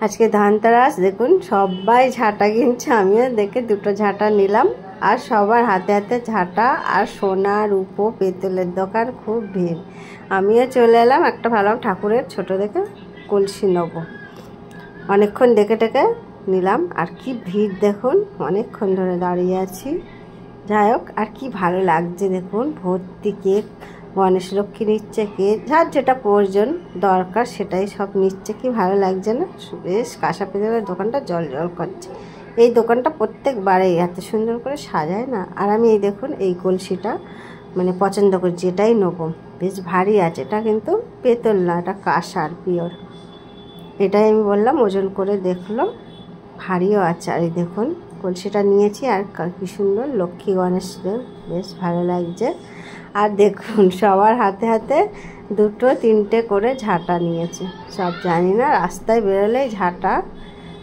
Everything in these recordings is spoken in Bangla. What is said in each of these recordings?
আজকে ধানতেরাস দেখুন সবাই ঝাঁটা কিনছে, আমিও দেখে দুটো ঝাঁটা নিলাম। আর সবার হাতে হাতে ঝাঁটা আর সোনা রূপো পেতলের দোকান, খুব ভিড়। আমিও চলে এলাম, একটা ভাবলাম ঠাকুরের ছোট দেখে কলসি নেবো। অনেকক্ষণ দেখে টেকে নিলাম। আর কি ভিড় দেখুন, অনেকক্ষণ ধরে দাঁড়িয়ে আছি। যাই হোক, আর কি ভালো লাগছে দেখুন, ভর্তি কেক। গণেশ লক্ষ্মী নিচ্ছে কেক, যার যেটা প্রয়োজন দরকার সেটাই সব নিচ্ছে। কি ভালো লাগছে না? বেশ কাঁসা পেতলের দোকানটা জল জল করছে। এই দোকানটা প্রত্যেকবারেই এত সুন্দর করে সাজায় না। আর আমি এই দেখুন এই কলসিটা মানে পছন্দ করছি, এটাই নেবো। বেশ ভারী আছে, এটা কিন্তু পেতল না, এটা কাঁসার পিওর। এটাই আমি বললাম, ওজন করে দেখলো ভারীও আছে। আর এই দেখুন কলসিটা নিয়েছি, আর কি সুন্দর লক্ষ্মী গণেশদের, বেশ ভালো লাগছে। আর দেখুন সবার হাতে হাতে দুটো তিনটে করে ঝাঁটা নিয়েছে। সব জানি না, রাস্তায় বেরোলেই ঝাঁটা।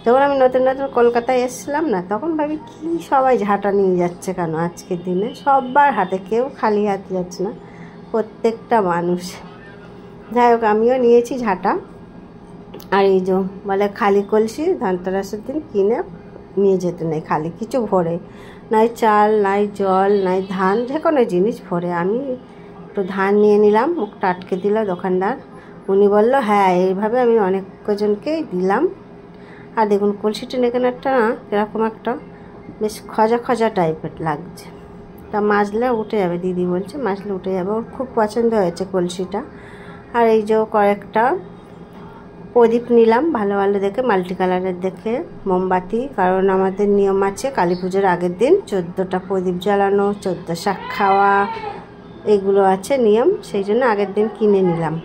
যখন আমি নতুন নতুন কলকাতায় এসেছিলাম না, তখন ভাবি কি সবাই ঝাঁটা নিয়ে যাচ্ছে কেন আজকের দিনে। সবার হাতে, কেউ খালি হাতে যাচ্ছে না, প্রত্যেকটা মানুষ। যাই হোক, আমিও নিয়েছি ঝাঁটা। আর এই যে বলে খালি কলসি ধানতেরাসের দিন কিনে নিয়ে যেতে নেই, খালি কিছু ভরে, নাই চাল নাই জল নাই ধান, যে কোনো জিনিস ভরে। আমি একটু ধান নিয়ে নিলাম, মুখটা আটকে দিল দোকানদার। উনি বলল হ্যাঁ, এইভাবে আমি অনেক কজনকেই দিলাম। আর দেখুন কলসিটা নেকেনারটা না এরকম একটা বেশ খজা খজা টাইপের লাগছে। তা মাজলে উঠে যাবে, দিদি বলছে মাজলে উঠে যাবে। ওর খুব পছন্দ হয়েছে কলসিটা। আর এই যে কয়েকটা প্রদীপ নিলাম ভালো ভালো দেখে, মাল্টি কালারের দেখে, মোমবাতি। কারণ আমাদের নিয়ম আছে কালী পুজোর আগের দিন 14টা প্রদীপ জ্বালানো, 14 শাক খাওয়া, এগুলো আছে নিয়ম। সেই জন্য আগের দিন কিনে নিলাম,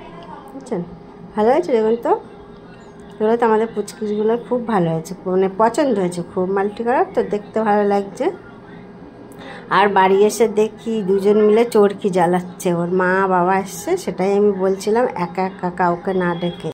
বুঝছেন। ভালো হয়েছে দেখুন তো, এগুলো তো আমাদের পুচকিগুলো খুব ভালো হয়েছে, মানে পছন্দ হয়েছে খুব। মাল্টি কালার তো দেখতে ভালো লাগছে। আর বাড়ি এসে দেখি দুজন মিলে চরকি জ্বালাচ্ছে, ওর মা বাবা এসছে, সেটাই আমি বলছিলাম, একা একা কাউকে না ডেকে।